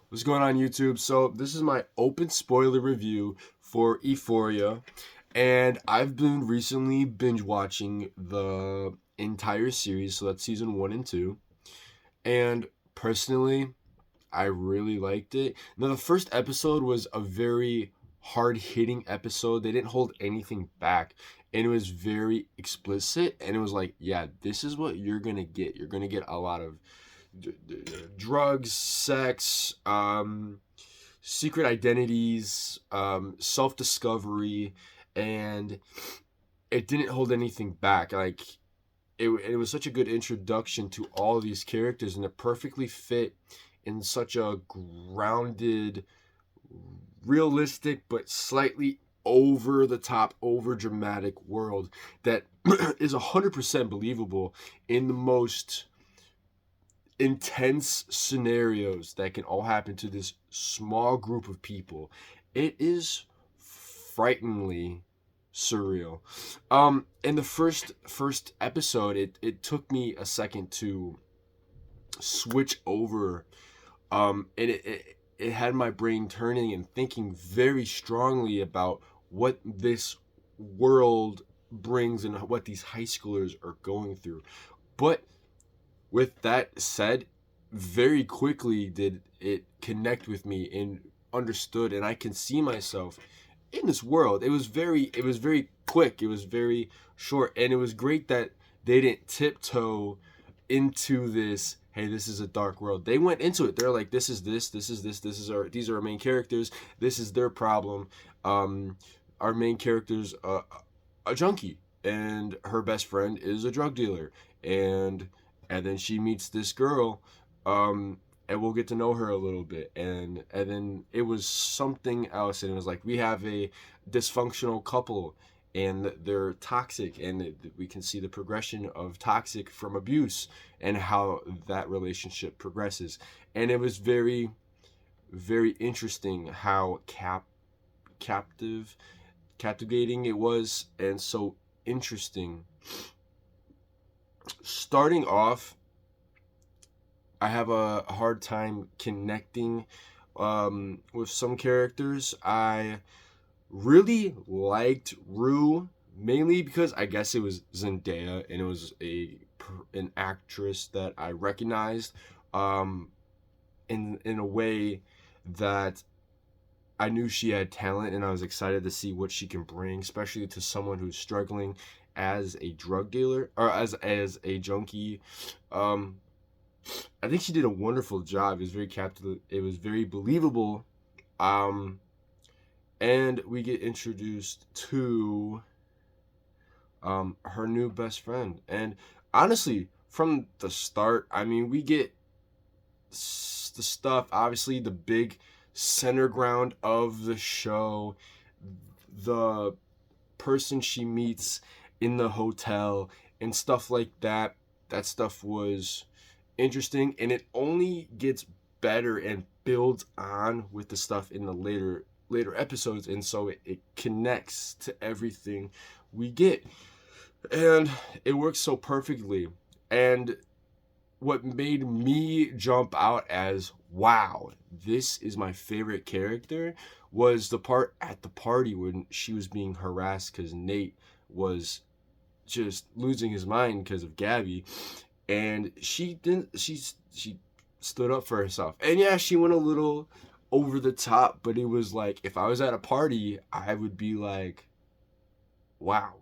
What's going on, YouTube? So this is my open spoiler review for Euphoria, and I've been recently binge watching the entire series, so that's season 1 and 2. And personally, I really liked it. Now, the first episode was a very hard hitting episode. They didn't hold anything back, and it was very explicit. And it was like, yeah, this is what you're gonna get. You're gonna get a lot of drugs, sex, secret identities, self discovery, and it didn't hold anything back. Like it was such a good introduction to all of these characters, and it perfectly fit in such a grounded, realistic, but slightly over the top, over dramatic world that is 100% believable in the most intense scenarios that can all happen to this small group of people. It is frighteningly surreal. In the first episode, it took me a second to switch over. And it had my brain turning and thinking very strongly about what this world brings and what these high schoolers are going through. But with that said, very quickly did it connect with me and understood, and I can see myself in this world. It was very quick, it was very short, and it was great that they didn't tiptoe into this. Hey, this is a dark world. They went into it. They're like, this is our, these are our main characters. This is their problem. Our main character's a junkie, and her best friend is a drug dealer, and then she meets this girl, and we'll get to know her a little bit, and then it was something else, and it was like we have a dysfunctional couple, and they're toxic, and we can see the progression of toxic from abuse and how that relationship progresses. And it was very, very interesting how captive captivating it was, and so interesting. Starting off, I have a hard time connecting with some characters. I really liked Rue, mainly because I guess it was Zendaya, and it was an actress that I recognized, um, in a way that I knew she had talent, and I was excited to see what she can bring, especially to someone who's struggling as a drug dealer or as a junkie. Um, I think she did a wonderful job. It was very captive. It was very believable. Um, and we get introduced to her new best friend. And honestly, from the start, I mean, we get the stuff. Obviously, the big center ground of the show, the person she meets in the hotel and stuff like that. That stuff was interesting, and it only gets better and builds on with the stuff in the later episodes, and so it connects to everything we get, and it works so perfectly. And what made me jump out as, wow, this is my favorite character, was the part at the party when she was being harassed because Nate was just losing his mind because of Gabby, and she stood up for herself. And yeah, she went a little over the top, but it was like, if I was at a party, I would be like, wow,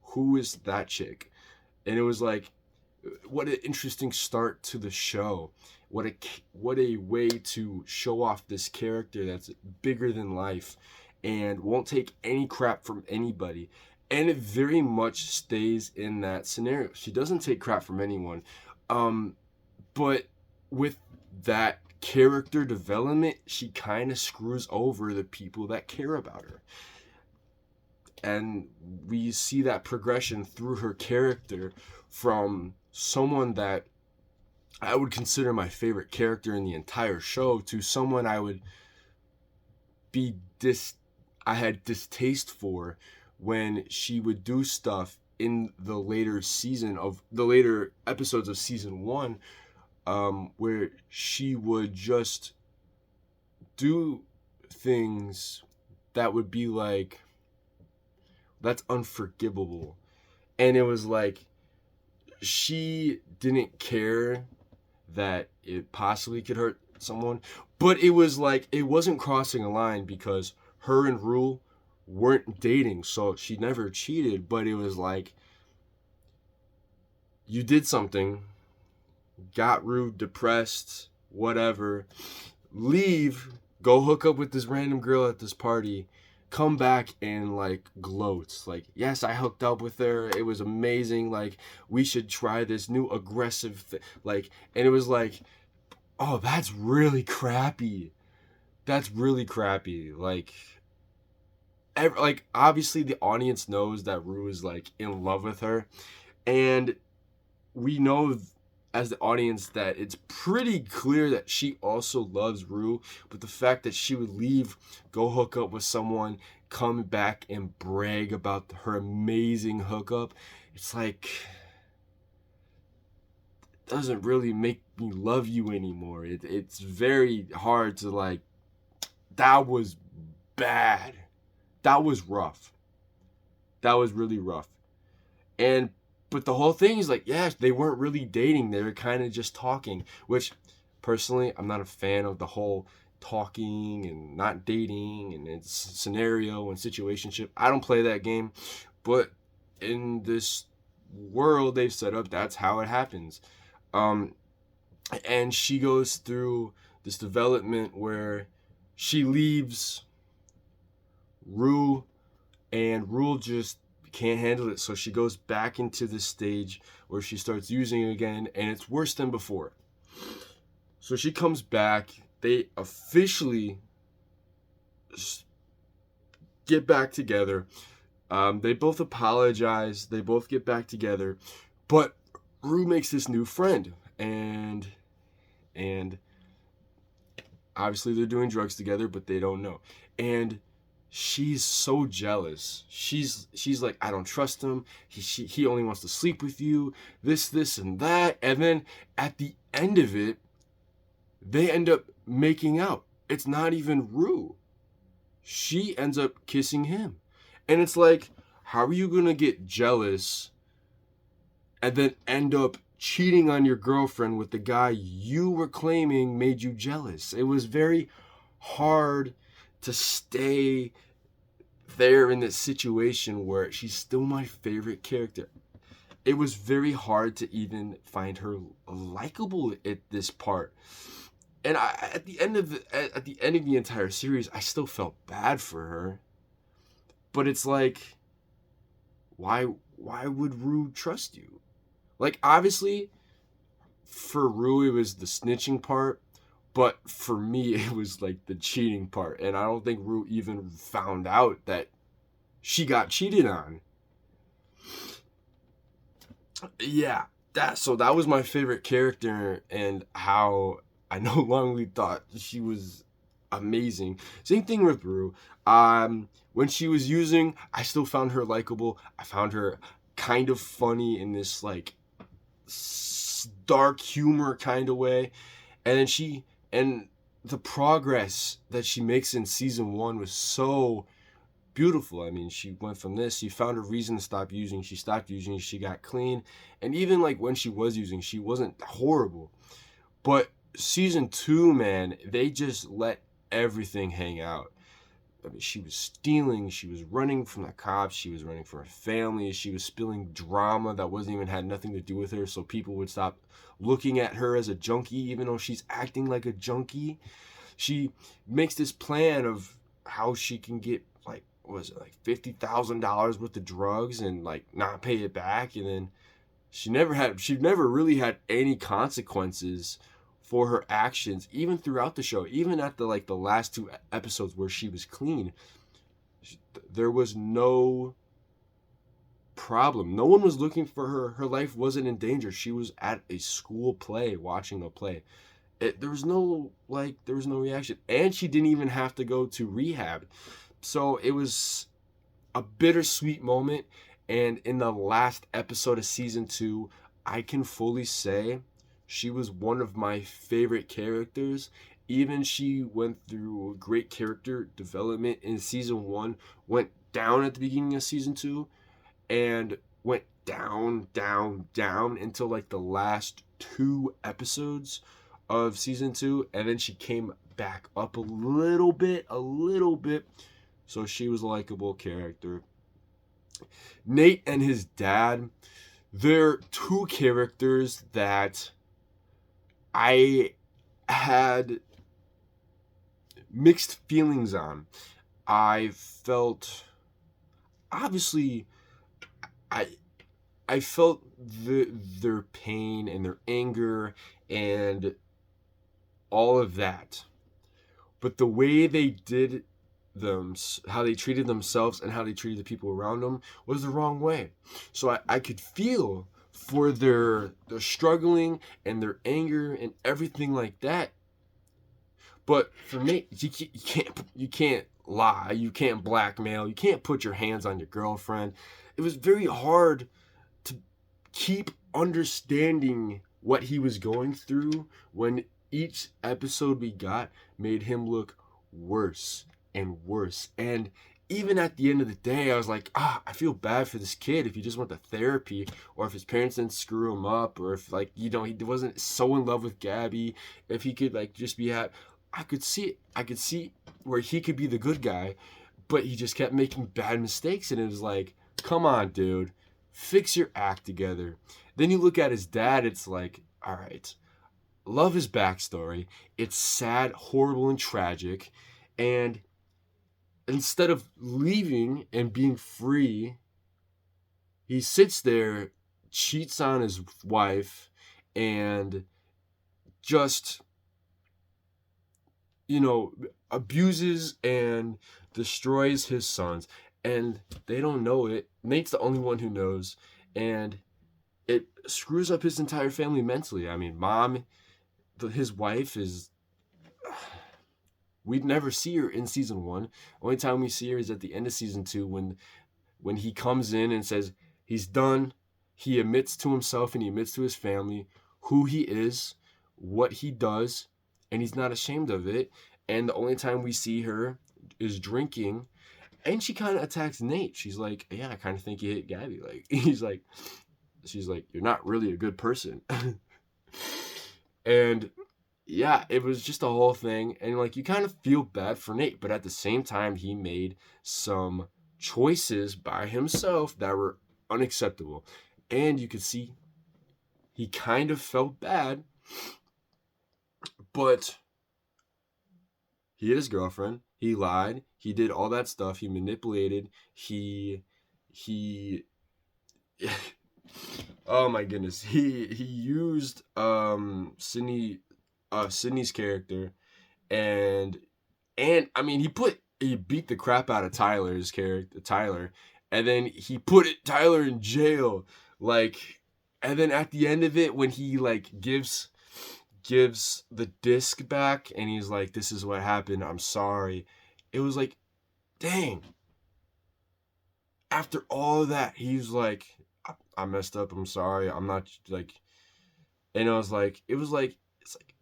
who is that chick? And it was like, what an interesting start to the show. What a way to show off this character that's bigger than life and won't take any crap from anybody. And it very much stays in that scenario. She doesn't take crap from anyone. Um, but with that character development, she kind of screws over the people that care about her. And we see that progression through her character, from someone that I would consider my favorite character in the entire show to someone be dis I had distaste for when she would do stuff in the later episodes of season 1, where she would just do things that would be like, that's unforgivable. And it was like, she didn't care that it possibly could hurt someone, but it was like, it wasn't crossing a line because her and Rue weren't dating, so she never cheated, but it was like, you did something, got Rue depressed, whatever, leave, go hook up with this random girl at this party, come back and like gloats, like, yes, I hooked up with her, it was amazing, like, we should try this new aggressive like, and it was like, oh, that's really crappy. That's really crappy. Like, like, obviously the audience knows that Rue is like in love with her, and we know as the audience that it's pretty clear that she also loves Rue, but the fact that she would leave, go hook up with someone, come back and brag about her amazing hookup, it's like, doesn't really make me love you anymore. It's very hard to like, that was bad. That was rough. That was really rough. And but the whole thing is like, yeah, they weren't really dating. They were kind of just talking, which personally, I'm not a fan of the whole talking and not dating and it's scenario and situationship. I don't play that game, but in this world they've set up, that's how it happens. And she goes through this development where she leaves Rue, and Rue just can't handle it, so she goes back into this stage where she starts using it again, and it's worse than before. So she comes back, they officially get back together. They both apologize, they both get back together, but Rue makes this new friend, and obviously they're doing drugs together, but they don't know. And she's so jealous. She's like, I don't trust him. He only wants to sleep with you. This, and that. And then at the end of it, they end up making out. It's not even Rue. She ends up kissing him. And it's like, how are you going to get jealous and then end up cheating on your girlfriend with the guy you were claiming made you jealous? It was very hard to stay there in this situation where she's still my favorite character. It was very hard to even find her likable at this part. And at the end of the entire series, I still felt bad for her. But it's like, why would Rue trust you? Like, obviously, for Rue, it was the snitching part. But for me, it was like the cheating part. And I don't think Rue even found out that she got cheated on. Yeah, that was my favorite character, and how I no longer thought she was amazing. Same thing with Rue. When she was using, I still found her likable. I found her kind of funny in this like dark humor kind of way. And then and the progress that she makes in season 1 was so beautiful. I mean, she went from this, she found a reason to stop using, she stopped using, she got clean. And even like when she was using, she wasn't horrible. But season 2, man, they just let everything hang out. I mean, she was stealing, she was running from the cops, she was running from her family, she was spilling drama that wasn't even had nothing to do with her, so people would stop looking at her as a junkie, even though she's acting like a junkie. She makes this plan of how she can get like, what was it, like $50,000 worth of drugs and like not pay it back, and then she never really had any consequences for her actions, even throughout the show. Even at the last 2 episodes where she was clean, there was no problem. No one was looking for her. Her life wasn't in danger. She was at a school play, watching a play. There was no reaction, and she didn't even have to go to rehab. So it was a bittersweet moment. And in the last episode of season 2, I can fully say she was one of my favorite characters, Even she went through great character development in season one, went down at the beginning of season two, and went down, down, down until like the last two episodes of season two, and then she came back up a little bit. So she was a likable character. Nate and his dad, they're two characters that I had mixed feelings on. I felt obviously I I felt their pain and their anger and all of that. But the way they did them, how they treated themselves and how they treated the people around them was the wrong way. So I could feel for their struggling and their anger and everything like that. But for me, you can't lie, you can't blackmail, you can't put your hands on your girlfriend. It was very hard to keep understanding what he was going through when each episode we got made him look worse and worse. And even at the end of the day, I was like, I feel bad for this kid if he just went to therapy, or if his parents didn't screw him up, or if like he wasn't so in love with Gabby, if he could like just be at. I could see it. I could see where he could be the good guy, but he just kept making bad mistakes, and it was like, come on, dude, fix your act together. Then you look at his dad, it's like, all right, love his backstory. It's sad, horrible, and tragic. And instead of leaving and being free, he sits there, cheats on his wife, and just, abuses and destroys his sons. And they don't know it. Nate's the only one who knows. And it screws up his entire family mentally. I mean, his wife is. We'd never see her in season one. Only time we see her is at the end of season two when he comes in and says he's done. He admits to himself and he admits to his family who he is, what he does, and he's not ashamed of it. And the only time we see her is drinking, and she kind of attacks Nate. She's like, "Yeah, I kind of think you hit Gabby." Like she's like, "You're not really a good person." And yeah, it was just a whole thing. And like, you kind of feel bad for Nate, but at the same time, he made some choices by himself that were unacceptable. And you could see he kind of felt bad, but he hit his girlfriend. He lied. He did all that stuff. He manipulated. He oh my goodness. He used Sydney's character, and I mean he beat the crap out of Tyler, and then he put Tyler in jail, like, and then at the end of it when he like gives the disc back and he's like, "This is what happened, I'm sorry." It was like, dang. After all of that, he's like, I messed up, I'm sorry, I'm not like. And I was like, it's like,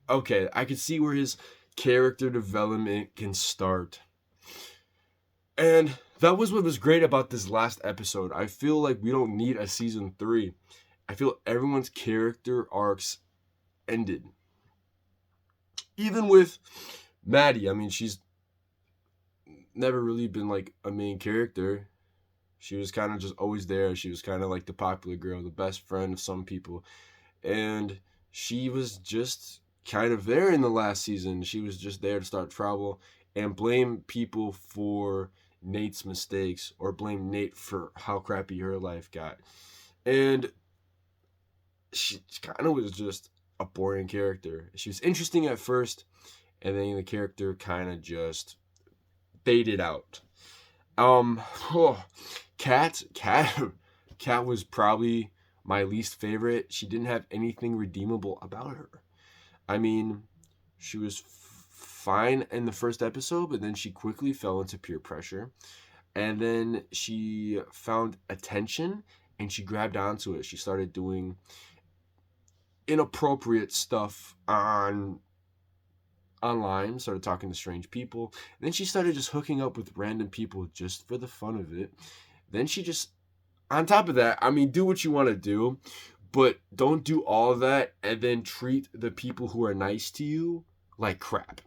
okay, I could see where his character development can start. And that was what was great about this last episode. I feel like we don't need a season 3. I feel everyone's character arcs ended. Even with Maddie, I mean, she's never really been like a main character. She was kind of just always there. She was kind of like the popular girl, the best friend of some people. And she was just kind of there in the last season. She was just there to start trouble and blame people for Nate's mistakes, or blame Nate for how crappy her life got. And she kind of was just a boring character. She was interesting at first, and then the character kind of just faded out. Oh, Kat was probably my least favorite. She didn't have anything redeemable about her. I mean, she was fine in the first episode, but then she quickly fell into peer pressure. And then she found attention and she grabbed onto it. She started doing inappropriate stuff on online, started talking to strange people. And then she started just hooking up with random people just for the fun of it. Then she just, on top of that, I mean, do what you want to do, but don't do all of that and then treat the people who are nice to you like crap.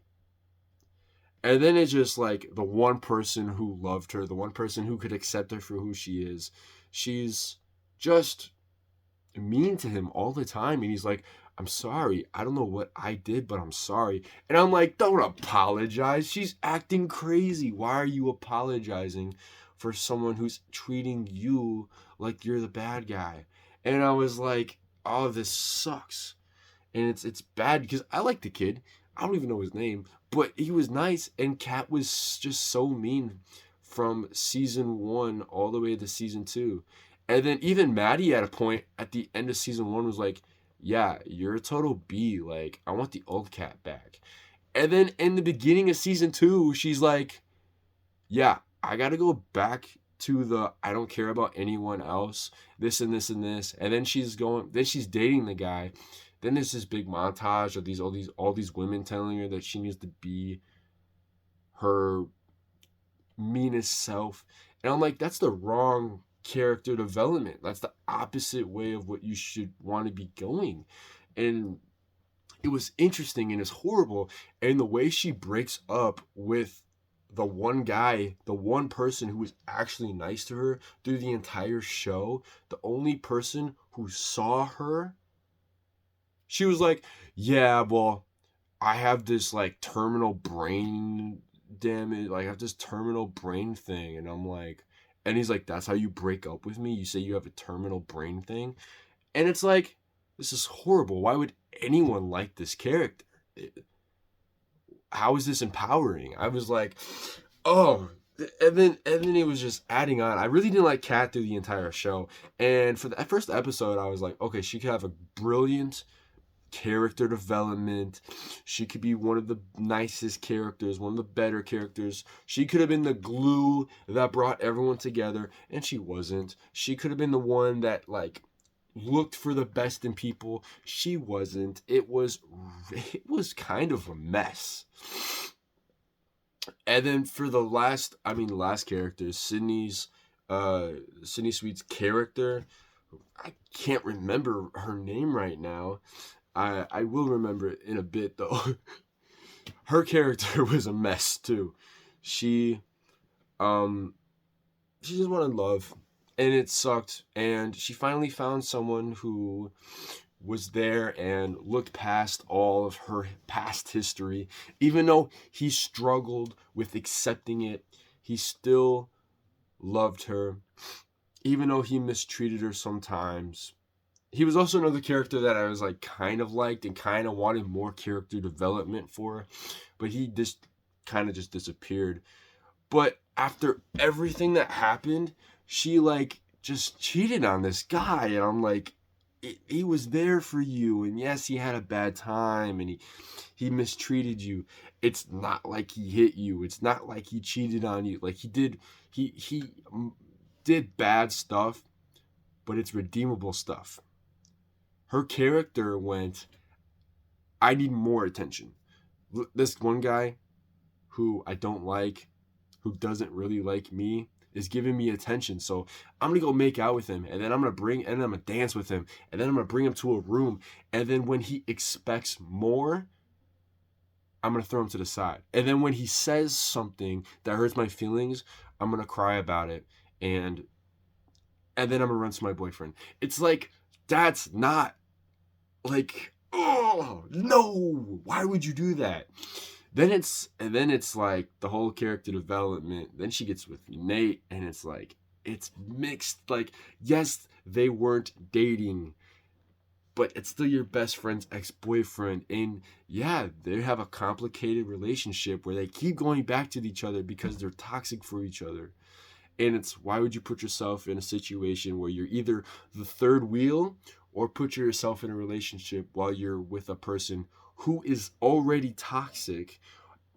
And then it's just like the one person who loved her, the one person who could accept her for who she is, she's just mean to him all the time. And he's like, I'm sorry. I don't know what I did, but I'm sorry. And I'm like, don't apologize. She's acting crazy. Why are you apologizing for someone who's treating you like you're the bad guy? And I was like, oh, this sucks. And it's bad because I like the kid. I don't even know his name, but he was nice. And Kat was just so mean from season 1 all the way to season 2. And then even Maddie at a point at the end of season 1 was like, yeah, you're a total B. Like, I want the old Kat back. And then in the beginning of season 2, she's like, yeah, I got to go back to the I don't care about anyone else, this and this and this. And then she's dating the guy. Then there's this big montage of all these women telling her that she needs to be her meanest self. And I'm like, that's the wrong character development. That's the opposite way of what you should want to be going. And it was interesting and it's horrible. And the way she breaks up with the one guy, the one person who was actually nice to her through the entire show, the only person who saw her, she was like, yeah, well, I have this like terminal brain damage, like I have this terminal brain thing. And I'm like, and he's like, that's how you break up with me? You say you have a terminal brain thing? And it's like, this is horrible. Why would anyone like this character? How is this empowering? I was like, oh, and then it was just adding on. I really didn't like Kat through the entire show. And for the first episode, I was like, okay, she could have a brilliant character development. She could be one of the nicest characters, one of the better characters. She could have been the glue that brought everyone together, and she wasn't. She could have been the one that like looked for the best in people. She wasn't. It was kind of a mess. And then for the last character, Sydney Sweet's character, I can't remember her name right now. I will remember it in a bit though. Her character was a mess too. She um she just wanted love and it sucked, and she finally found someone who was there and looked past all of her past history. Even though he struggled with accepting it, he still loved her. Even though he mistreated her sometimes, he was also another character that I was like kind of liked and kind of wanted more character development for, but he just kind of just disappeared. But after everything that happened, she like just cheated on this guy, and I'm like, he was there for you, and yes, he had a bad time, and he mistreated you. It's not like he hit you. It's not like he cheated on you. Like he did bad stuff, but it's redeemable stuff. Her character went, I need more attention. This one guy who I don't like, who doesn't really like me, is giving me attention. So I'm gonna go make out with him, and then I'm gonna dance with him, and then I'm gonna bring him to a room, and then when he expects more, I'm gonna throw him to the side. And then when he says something that hurts my feelings, I'm gonna cry about it, and then I'm gonna run to my boyfriend. It's like, that's not like, oh no, why would you do that? Then it's like the whole character development. Then she gets with Nate, and it's like, it's mixed. Like, yes, they weren't dating, but it's still your best friend's ex-boyfriend. And yeah, they have a complicated relationship where they keep going back to each other because they're toxic for each other. And it's, why would you put yourself in a situation where you're either the third wheel, or put yourself in a relationship while you're with a person who is already toxic,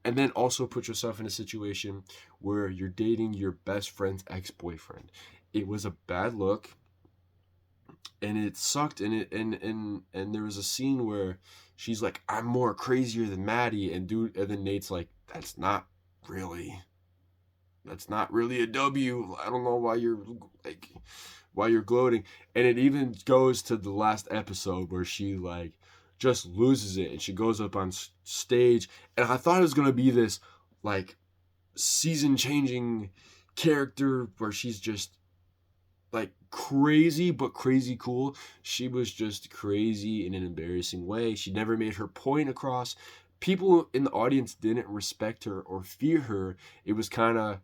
and then also put yourself in a situation where you're dating your best friend's ex-boyfriend? It was a bad look, and it sucked. And there was a scene where she's like, I'm more crazier than Maddie, and then Nate's like, really that's not really a W. I don't know like why you're gloating. And it even goes to the last episode where she like just loses it and she goes up on stage, and I thought it was gonna be this like season changing character where she's just like crazy but crazy cool. She was just crazy in an embarrassing way. She never made her point across. People in the audience didn't respect her or fear her. It was kind of,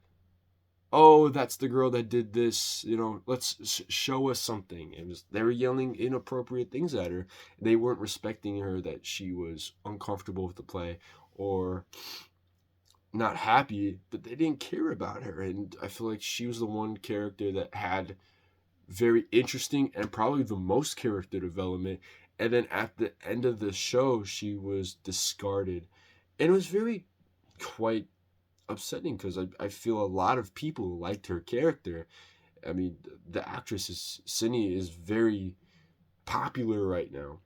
oh, that's the girl that did this, let's show us something. They were yelling inappropriate things at her. They weren't respecting her, that she was uncomfortable with the play or not happy, but they didn't care about her. And I feel like she was the one character that had very interesting and probably the most character development. And then at the end of the show, she was discarded. And it was very quite upsetting because I feel a lot of people liked her character. I mean, the actress is Cindy is very popular right now.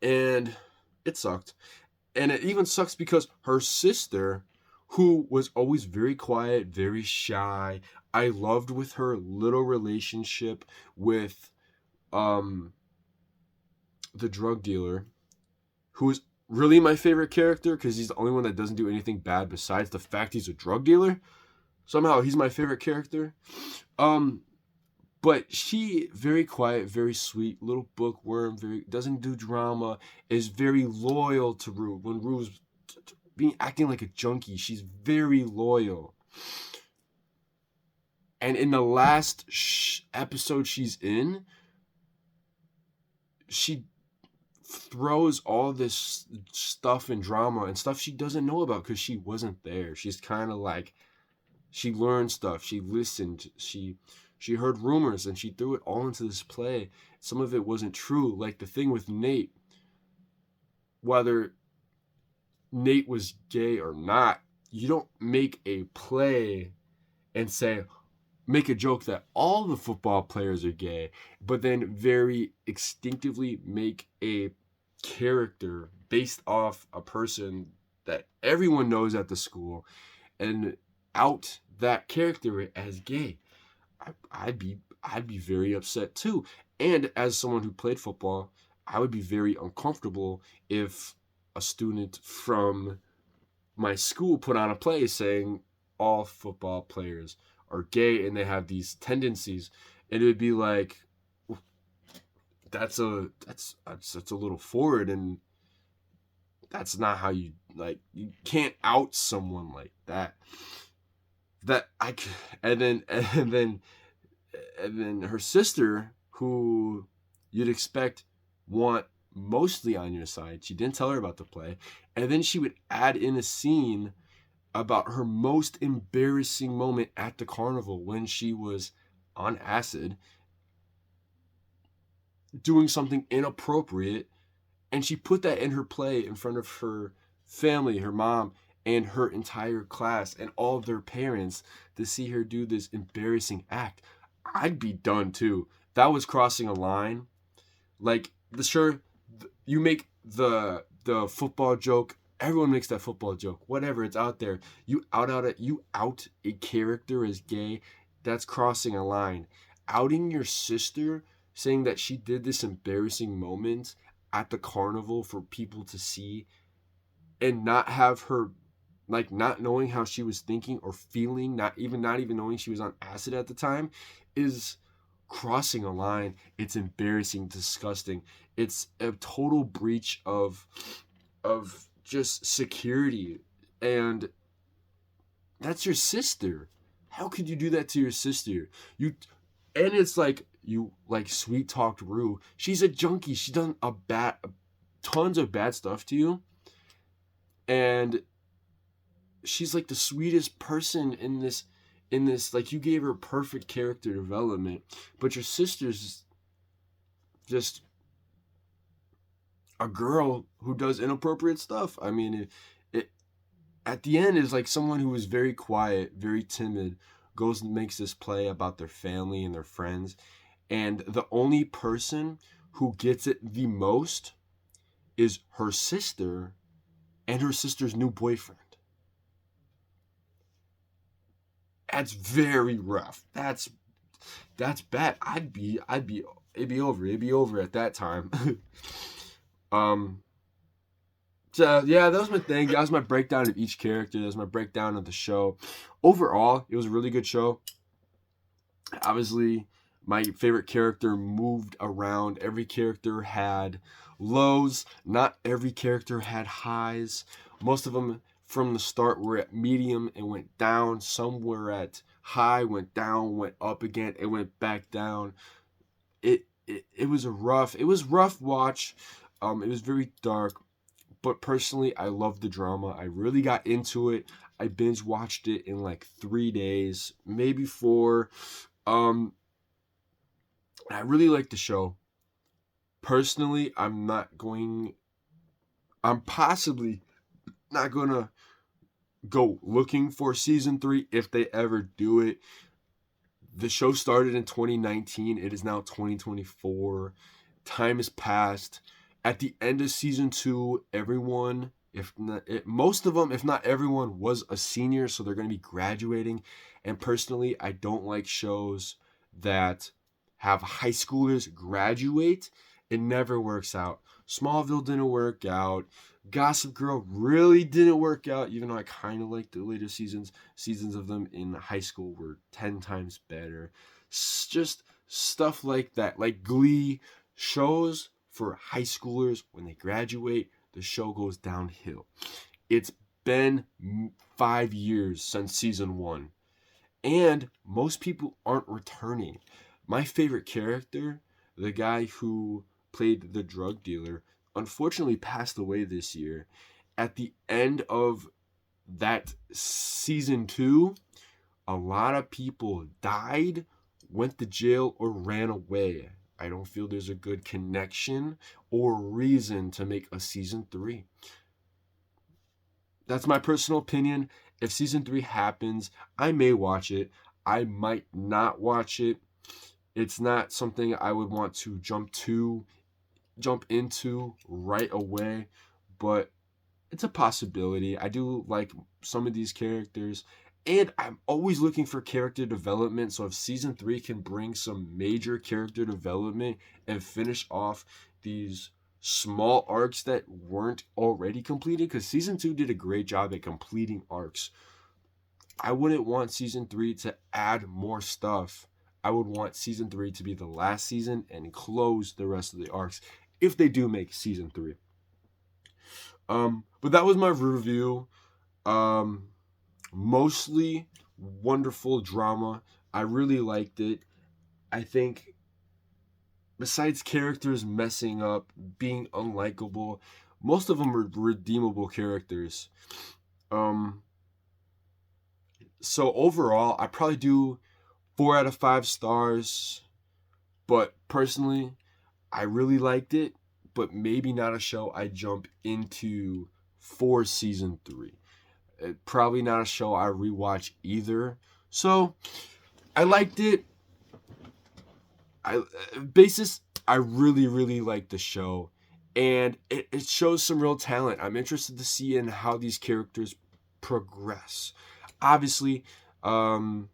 And it sucked. And it even sucks because her sister, who was always very quiet, very shy, I loved with her little relationship with um the drug dealer, who is really my favorite character because he's the only one that doesn't do anything bad besides the fact he's a drug dealer. Somehow he's my favorite character. Um but she very quiet, very sweet, little bookworm, very doesn't do drama, is very loyal to Rue. When Rue's acting like a junkie, she's very loyal. And in the last episode she's in, she throws all this stuff and drama and stuff she doesn't know about because she wasn't there. She's kind of like, she learned stuff, she listened, she heard rumors, and she threw it all into this play. Some of it wasn't true, like the thing with Nate. Whether Nate was gay or not, you don't make a play and make a joke that all the football players are gay, but then very instinctively make a character based off a person that everyone knows at the school and out that character as gay. I'd be very upset too. And as someone who played football, I would be very uncomfortable if a student from my school put on a play saying all football players are gay and they have these tendencies, and it would be like, that's a little forward, and that's not how you can't out someone like that. That I and then her sister, who you'd expect want mostly on your side, she didn't tell her about the play, and then she would add in a scene about her most embarrassing moment at the carnival when she was on acid doing something inappropriate, and she put that in her play in front of her family, her mom, and her entire class and all of their parents to see her do this embarrassing act. I'd be done too. That was crossing a line. Like, you make the football joke. Everyone makes that football joke. Whatever, it's out there. You out a character as gay. That's crossing a line. Outing your sister, saying that she did this embarrassing moment at the carnival for people to see, and not have her, like, not knowing how she was thinking or feeling, not even knowing she was on acid at the time, is crossing a line. It's embarrassing, disgusting. It's a total breach of just security. And that's your sister. How could you do that to your sister? And it's like, you like sweet talked Rue. She's a junkie. She's done tons of bad stuff to you, and she's like the sweetest person in this. Like, you gave her perfect character development, but your sister's just a girl who does inappropriate stuff. I mean, it at the end is like someone who is very quiet, very timid, goes and makes this play about their family and their friends, and the only person who gets it the most is her sister and her sister's new boyfriend. That's very rough. That's bad. It'd be over. It'd be over at that time. um. So yeah, that was my thing. That was my breakdown of each character. That was my breakdown of the show. Overall, it was a really good show. Obviously, my favorite character moved around. Every character had lows. Not every character had highs. Most of them from the start were at medium and went down. Some were at high, went down, went up again, and went back down. It was rough watch. It was very dark, but personally, I loved the drama. I really got into it. I binge watched it in like 3 days, maybe 4. Um, I really like the show. Personally, I'm possibly not gonna go looking for season 3 if they ever do it. The show started in 2019. It is now 2024. Time has passed. At the end of season 2, everyone, if not, most of them, if not everyone, was a senior, so they're going to be graduating. And personally, I don't like shows that have high schoolers graduate. It never works out. Smallville didn't work out. Gossip Girl really didn't work out, even though I kind of liked the later seasons. Seasons of them in high school were 10 times better. Just stuff like that. Like Glee, shows for high schoolers, when they graduate, the show goes downhill. It's been 5 years since season 1, and most people aren't returning. My favorite character, the guy who played the drug dealer, unfortunately passed away this year. At the end of that season 2, a lot of people died, went to jail, or ran away. I don't feel there's a good connection or reason to make a season 3. That's my personal opinion. If season 3 happens, I may watch it. I might not watch it. It's not something I would want to jump into right away, but it's a possibility. I do like some of these characters, and I'm always looking for character development. So if season 3 can bring some major character development and finish off these small arcs that weren't already completed, because season 2 did a great job at completing arcs, I wouldn't want season 3 to add more stuff. I would want season 3 to be the last season and close the rest of the arcs if they do make season 3. But that was my review. Mostly wonderful drama. I really liked it. I think besides characters messing up, being unlikable, most of them are redeemable characters. So overall, I probably do 4 out of 5 stars. But personally, I really liked it, but maybe not a show I jump into for season 3. Probably not a show I rewatch either. So I liked it. I really liked the show, and it shows some real talent. I'm interested to see in how these characters progress. Obviously, I want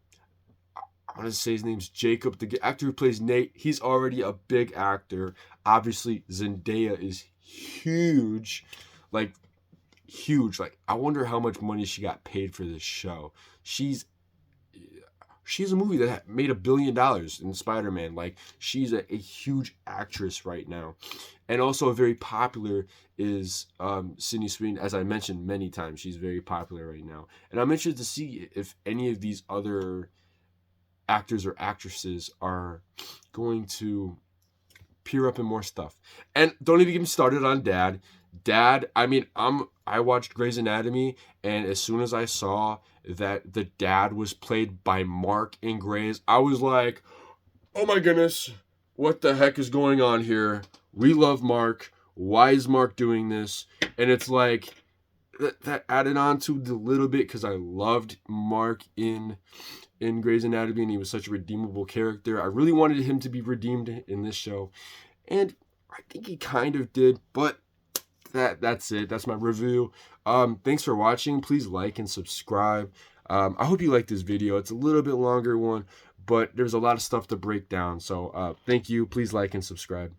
to say his name's Jacob, the actor who plays Nate. He's already a big actor. Obviously, Zendaya is huge, like huge. Like, I wonder how much money she got paid for this show. She's a movie that made $1 billion in Spider-Man. Like, she's a huge actress right now. And also very popular is Sydney Sweeney. As I mentioned many times, she's very popular right now. And I'm interested to see if any of these other actors or actresses are going to peer up in more stuff. And don't even get me started on Dad. I watched Grey's Anatomy, and as soon as I saw that the dad was played by Mark in Grey's, I was like, oh my goodness, what the heck is going on here? We love Mark. Why is Mark doing this? And it's like, that added on to the little bit, because I loved Mark in Grey's Anatomy, and he was such a redeemable character. I really wanted him to be redeemed in this show, and I think he kind of did, but that's it. That's my review. Thanks for watching. Please like and subscribe. I hope you like this video. It's a little bit longer one, but there's a lot of stuff to break down. So thank you. Please like and subscribe.